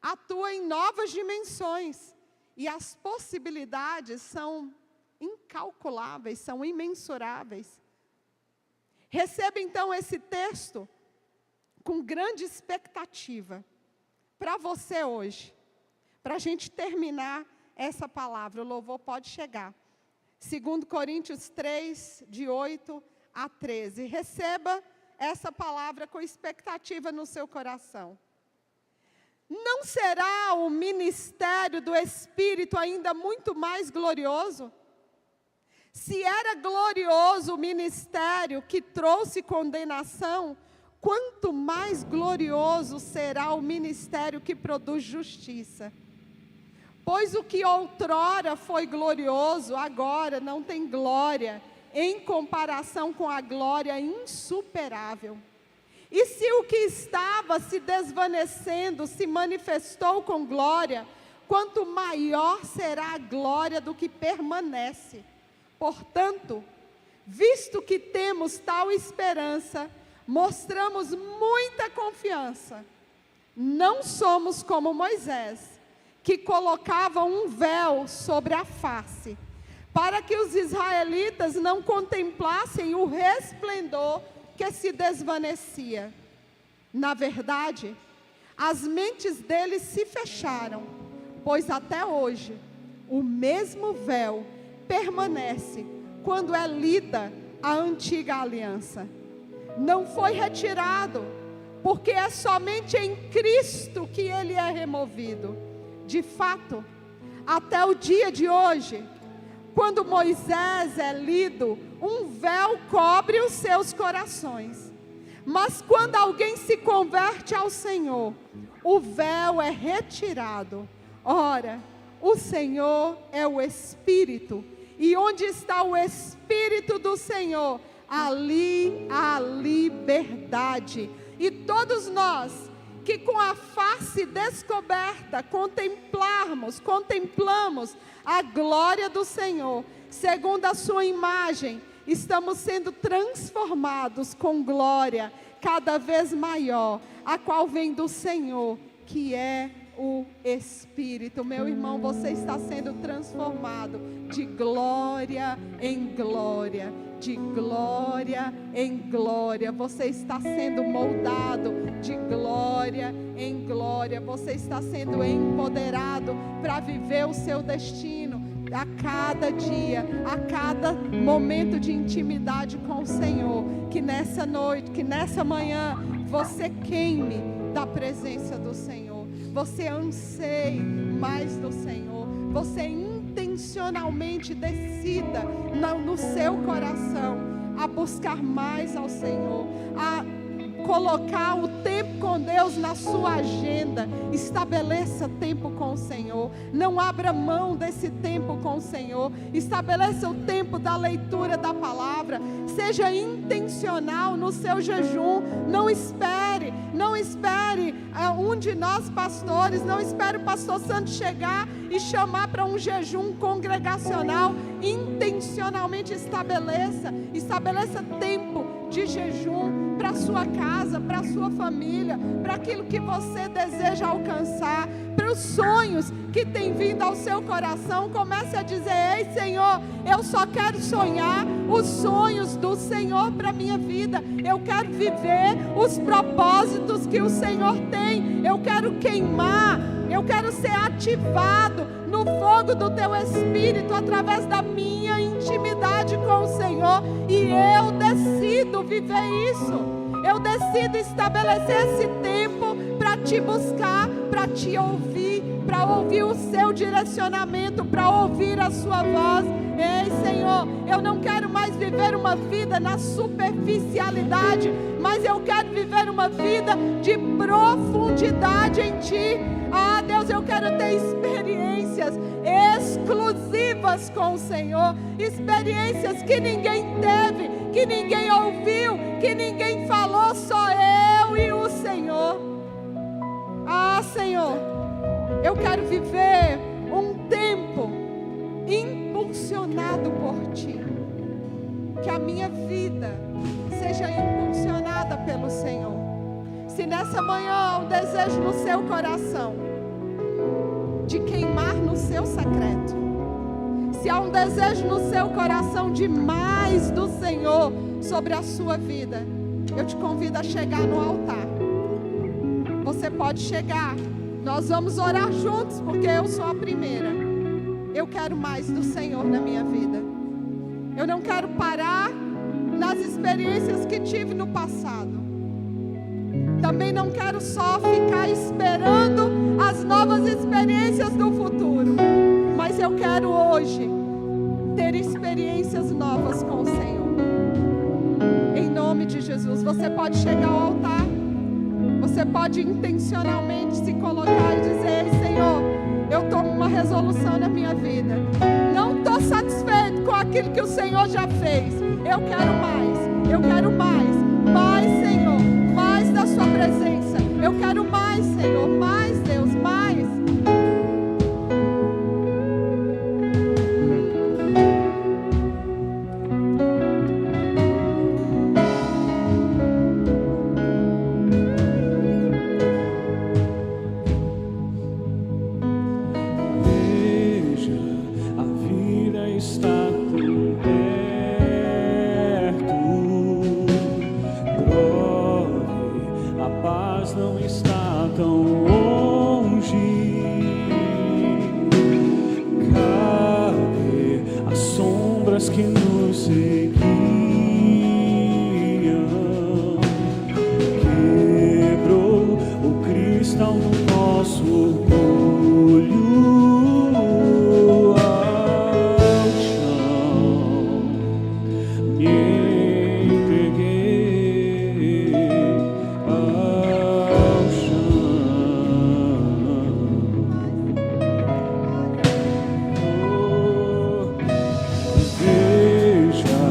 atua em novas dimensões, e as possibilidades são incalculáveis, são imensuráveis. Receba então esse texto com grande expectativa para você hoje, para a gente terminar essa palavra. O louvor pode chegar. 2 Coríntios 3, de 8 a 13. Receba essa palavra com expectativa no seu coração. Não será o ministério do Espírito ainda muito mais glorioso? Se era glorioso o ministério que trouxe condenação, quanto mais glorioso será o ministério que produz justiça. Pois o que outrora foi glorioso, agora não tem glória, em comparação com a glória insuperável. E se o que estava se desvanecendo se manifestou com glória, quanto maior será a glória do que permanece. Portanto, visto que temos tal esperança, mostramos muita confiança. Não somos como Moisés, que colocava um véu sobre a face, para que os israelitas não contemplassem o resplendor que se desvanecia. Na verdade, as mentes deles se fecharam, pois até hoje o mesmo véu permanece quando é lida a antiga aliança. Não foi retirado, porque é somente em Cristo que ele é removido. De fato, até o dia de hoje, quando Moisés é lido, um véu cobre os seus corações. Mas quando alguém se converte ao Senhor, o véu é retirado. Ora, o Senhor é o Espírito, e onde está o Espírito do Senhor, ali há liberdade. E todos nós que com a face descoberta contemplamos a glória do Senhor, segundo a sua imagem, estamos sendo transformados com glória cada vez maior, a qual vem do Senhor, que é o Espírito. Meu irmão, você está sendo transformado de glória em glória, de glória em glória. Você está sendo moldado de glória em glória. Você está sendo empoderado para viver o seu destino a cada dia, a cada momento de intimidade com o Senhor. Que nessa noite, que nessa manhã, você queime da presença do Senhor. Você anseie mais do Senhor. Você intencionalmente decida no seu coração a buscar mais ao Senhor, a colocar o tempo com Deus na sua agenda. Estabeleça tempo com o Senhor. Não abra mão desse tempo com o Senhor. Estabeleça o tempo da leitura da palavra. Seja intencional no seu jejum. Não espere um de nós pastores, não espere o pastor Santo chegar e chamar para um jejum congregacional. Intencionalmente estabeleça tempo de jejum para a sua casa, para a sua família, para aquilo que você deseja alcançar, para os sonhos que tem vindo ao seu coração. Comece a dizer: ei, Senhor, eu só quero sonhar os sonhos do Senhor para a minha vida. Eu quero viver os propósitos que o Senhor tem. Eu quero queimar, eu quero ser ativado no fogo do Teu Espírito através da minha intimidade com o Senhor. E eu decido viver isso. Eu decido estabelecer esse tempo para Te buscar, para Te ouvir, para ouvir o Seu direcionamento, para ouvir a Sua voz. Ei, Senhor, eu não quero mais viver uma vida na superficialidade, mas eu quero viver uma vida de profundidade em Ti. Ah, Deus, eu quero ter experiências exclusivas com o Senhor, experiências que ninguém teve, que ninguém ouviu, que ninguém falou, só eu e o Senhor. Ah, Senhor, eu quero viver um tempo impulsionado por Ti, que a minha vida seja impulsionada pelo Senhor. Se nessa manhã há um desejo no seu coração de queimar no seu secreto, se há um desejo no seu coração de mais do Senhor sobre a sua vida, eu te convido a chegar no altar. Você pode chegar, nós vamos orar juntos, porque eu sou a primeira. Eu quero mais do Senhor na minha vida. Eu não quero parar nas experiências que tive no passado. Também não quero só ficar esperando as novas experiências do futuro, mas eu quero hoje ter experiências novas com o Senhor. Em nome de Jesus, você pode chegar ao altar, você pode intencionalmente se colocar e dizer: Senhor, eu tomo uma resolução na minha vida. Não estou satisfeito com aquilo que o Senhor já fez. Eu quero mais, eu quero mais, mais, Senhor, mais da Sua presença. Eu quero mais, Senhor, mais, Deus, mais. que nos seguiam, quebrou o cristal no nosso orgulho ao chão. Me entreguei ao chão. Veja,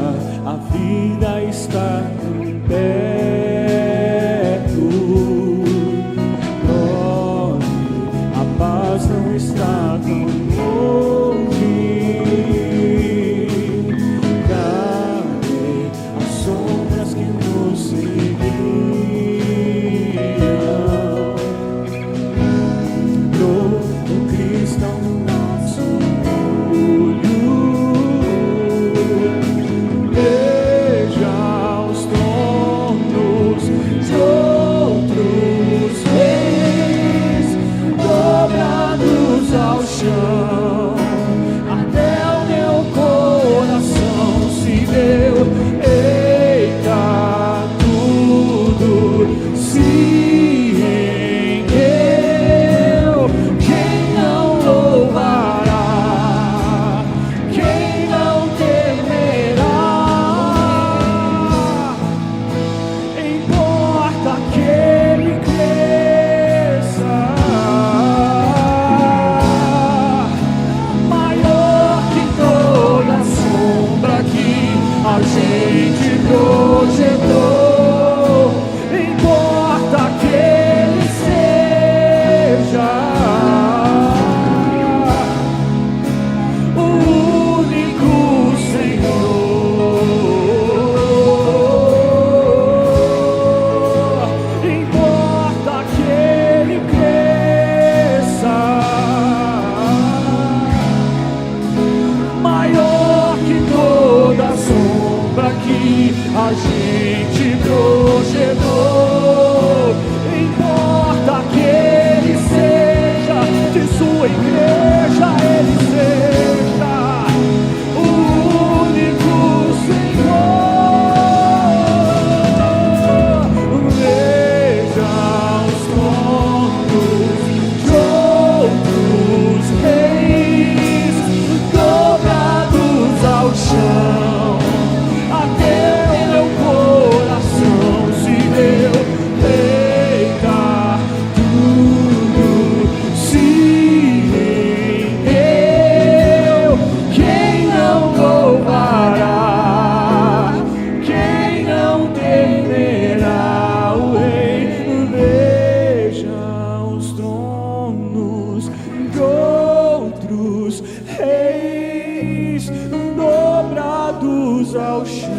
a vida está tão perto. Olhe, a paz não está tão longe. Cadê as sombras que nos seguiam? O cristal no nosso olho. Veja os tronos de outros reis dobrados ao chão. Até o meu coração se deu. Eita, tudo se rendeu. Quem não louvará? Quem não temerá? Importa que ele cresça, maior que toda sombra que a gente projetou. Importa que ele seja o único Senhor. Importa que ele cresça, maior que toda sombra que a gente projetou. Importa que ele seja, de sua igreja ele seja o único Senhor. Veja os tronos de outros reis dobrados ao chão. Até o meu coração se deu. Eita, tudo se rendeu. Quem não louvará? Quem não temerá o Rei? Veja os tronos de outros reis dobrados ao chão.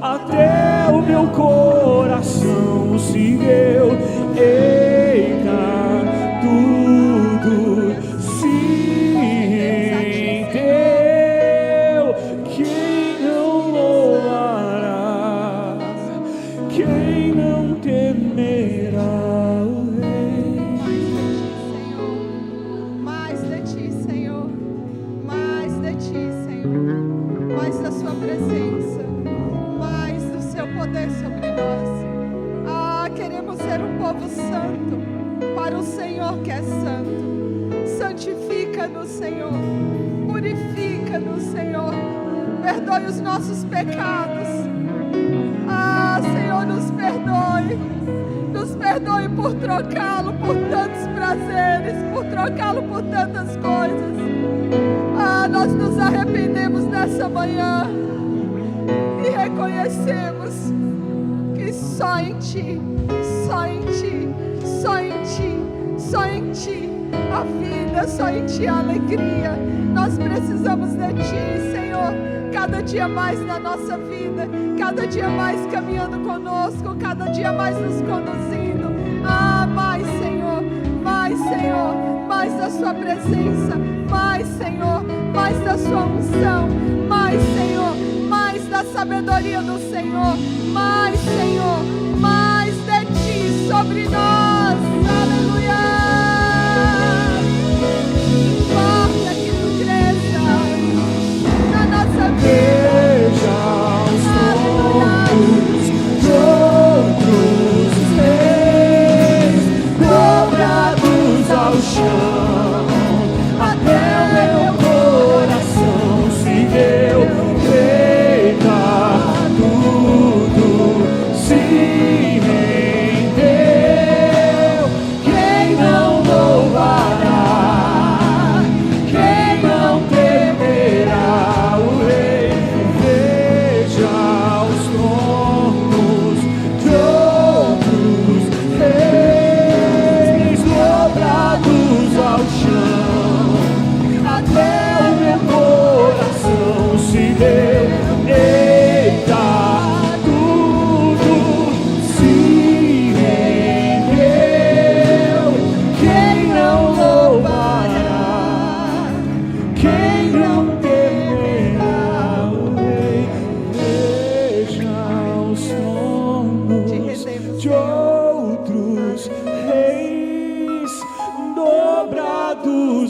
Até o meu coração se deu. Eita, tudo se rendeu. Quem não louvará? Quem não temerá o Rei? Mais de ti, Senhor. Mais de ti, Senhor. Mais da sua presença. Mais do seu poder sobre nós. Queremos ser um povo santo para o Senhor que é santo. Santifica-nos, Senhor. Purifica-nos, Senhor. Perdoe os nossos pecados. Senhor, nos perdoe. Nos perdoe por trocá-lo por tantos prazeres, por trocá-lo por tantas coisas. Nós nos arrependemos nessa manhã e reconhecemos que só em Ti, só em Ti, só em Ti, só em Ti a vida, só em Ti a alegria. Nós precisamos de Ti, Senhor, cada dia mais na nossa vida, cada dia mais caminhando conosco, cada dia mais nos conduzindo. Mais, Senhor, mais, Senhor, mais da Sua presença, mais, Senhor, mais da Sua unção, mais, Senhor, mais da sabedoria do Senhor, mais, Senhor, mais de Ti sobre nós. Aleluia! Importa que Tu cresça na nossa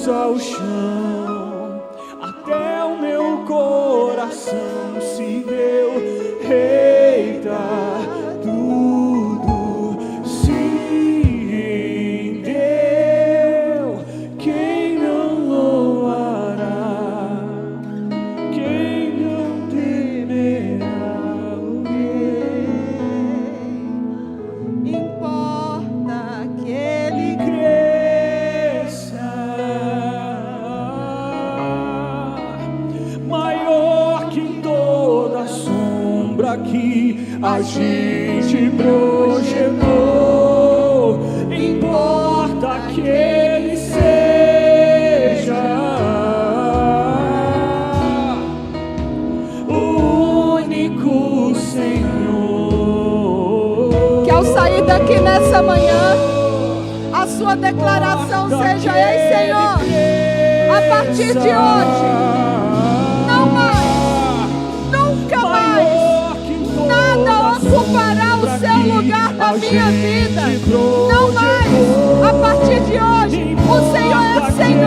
olhos ao chão, até o meu coração se deu. Eita, tudo se rendeu. Quem não louvará? Quem não temerá o Rei? Importa que Ele Cresça, maior que toda sombra que a gente projetou. Importa que Ele seja o único Senhor. que ao sair daqui nessa manhã, a sua declaração seja: ei, Senhor, a partir de hoje, não mais, nunca mais, nada ocupará o seu lugar na minha vida. Não mais, a partir de hoje, o Senhor é Senhor